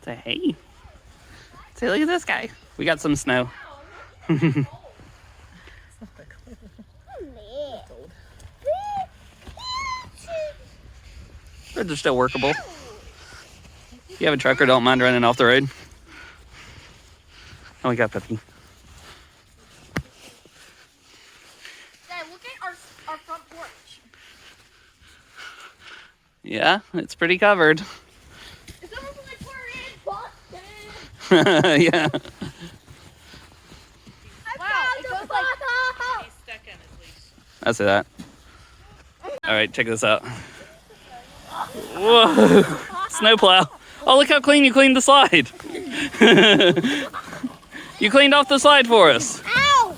Say hey. Say look at this guy. We got some snow. They're still workable. If you have a trucker, don't mind running off the road. Oh, we got Peppy. Dad, look at our front porch. Yeah, it's pretty covered. It's almost like we're in Boston. Yeah. Wow, it goes like... He's stuck on his leash. I see that. All right, check this out. Whoa, snowplow. Oh, look how clean you cleaned the slide. You cleaned off the slide for us. Ow!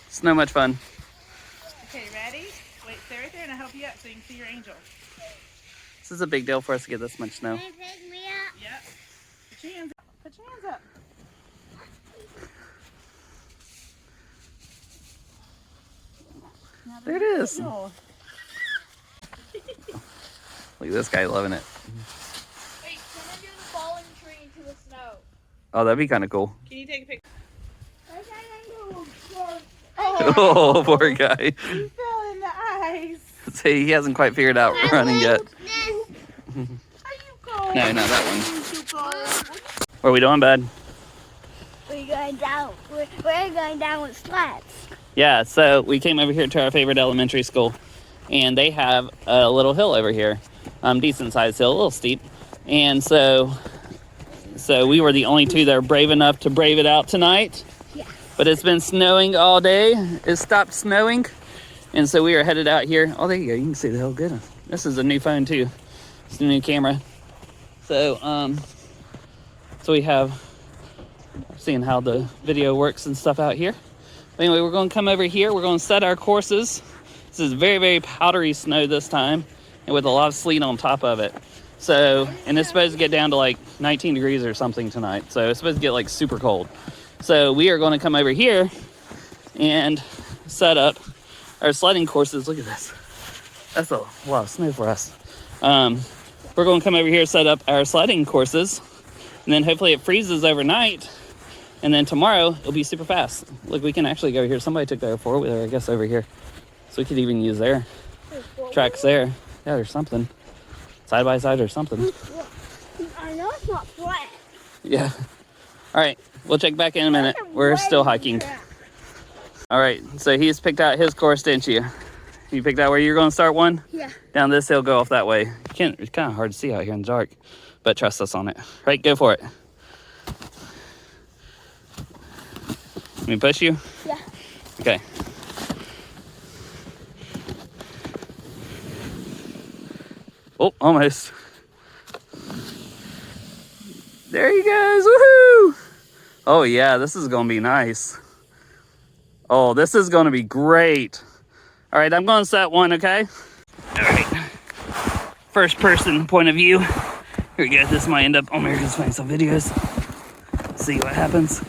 Snow much fun. Okay, ready? Wait, stay right there and I'll help you up so you can see your angel. This is a big deal for us to get this much snow. Yep. Put your hands up. Put your hands up. There it is. Oh. Look at this guy loving it. Wait, someone do the falling tree into the snow. Oh, that'd be kind of cool. Can you take a picture? Oh, poor guy. He fell in the ice. See, he hasn't quite figured out running yet. How you going? No, not that one. What are we doing, bud? We're going down. We're going down with sleds. Yeah, so we came over here to our favorite elementary school, and they have a little hill over here, decent sized hill, a little steep, and so we were the only two that are brave enough to brave it out tonight. Yeah. But it's been snowing all day. It stopped snowing, and so we are headed out here. Oh, there you go. You can see the hill good. This is a new phone too. It's a new camera. So so we have seeing how the video works and stuff out here. Anyway, we're going to come over here. We're going to set our courses. This is very, very powdery snow this time, and with a lot of sleet on top of it. So, and it's supposed to get down to like 19 degrees or something tonight. So it's supposed to get like super cold. So we are going to come over here and set up our sledding courses. Look at this. That's a lot of snow for us. We're going to come over here, set up our sledding courses, and then hopefully it freezes overnight. And then tomorrow, it'll be super fast. Look, we can actually go here. Somebody took their four-wheeler, I guess, over here. So we could even use their tracks there. Yeah, there's something. Side by side or something. I know it's not flat. Yeah. All right, we'll check back in a minute. We're still hiking. All right, so he's picked out his course, didn't you? You picked out where you're going to start one? Yeah. Down this hill, go off that way. It's kind of hard to see out here in the dark, but trust us on it. Right, go for it. Let me push you? Yeah. Okay. Oh, almost. There he goes. Woohoo! Oh, yeah, this is going to be nice. Oh, this is going to be great. All right, I'm going to set one, okay? All right. First person point of view. Here we go. This might end up on America's Funniest Home Videos. See what happens.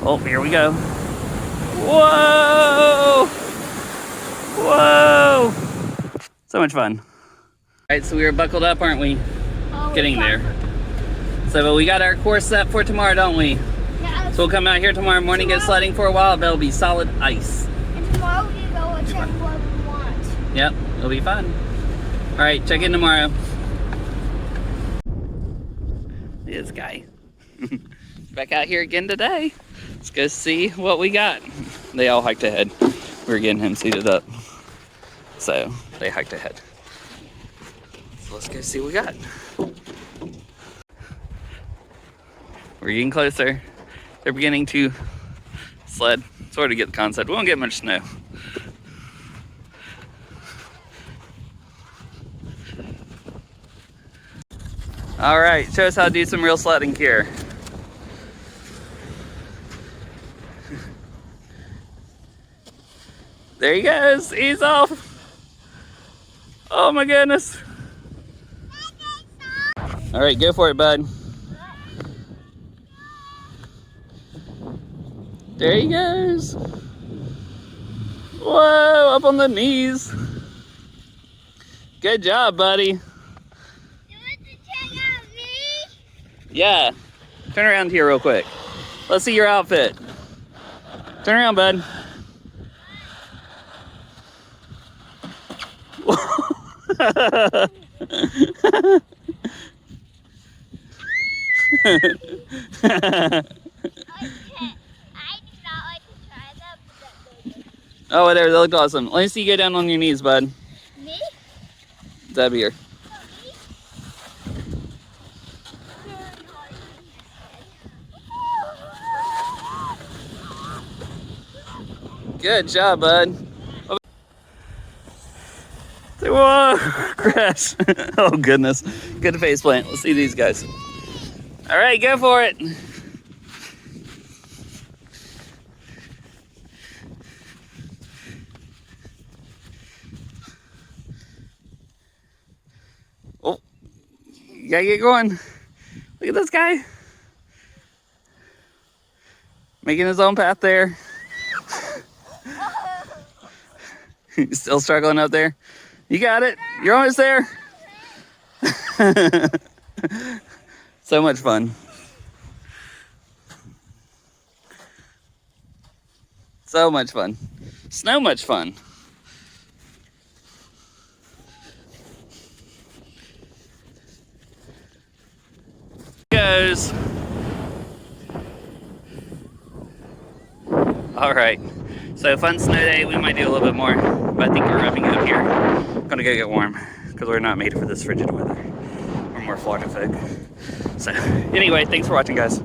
Oh, here we go. Whoa! Whoa! So much fun. All right, so we were buckled up, aren't we? Oh, Getting there. So we got our course set for tomorrow, don't we? Yeah. So we'll come out here tomorrow morning, get sledding for a while, but it'll be solid ice. And tomorrow we can go whichever we want. Yep, it'll be fun. All right, check in tomorrow. This guy. Back out here again today. Let's go see what we got. They all hiked ahead. We were getting him seated up. So they hiked ahead. So let's go see what we got. We're getting closer. They're beginning to sled. Sort of get the concept. We won't get much snow. All right, show us how to do some real sledding here. There he goes. He's off. Oh my goodness. All right, go for it, bud. There he goes. Whoa, up on the knees. Good job, buddy. You want to check out me? Yeah. Turn around here real quick. Let's see your outfit. Turn around, bud. I do not like to try that, but that's Oh, whatever. That looked awesome. Let me see you go down on your knees, bud. me. It's up here. Good job, bud. Whoa, crash. Oh, goodness. Good face plant. Let's see these guys. All right, go for it. Oh, you gotta get going. Look at this guy. Making his own path there. He's still struggling up there. You got it. You're almost there. So much fun. So much fun. Snow much fun. Goes. All right. So fun snow day. We might do a little bit more, but I think we're wrapping up here. Gonna go get warm because we're not made for this frigid weather. We're more Florida folk. So anyway, thanks for watching, guys.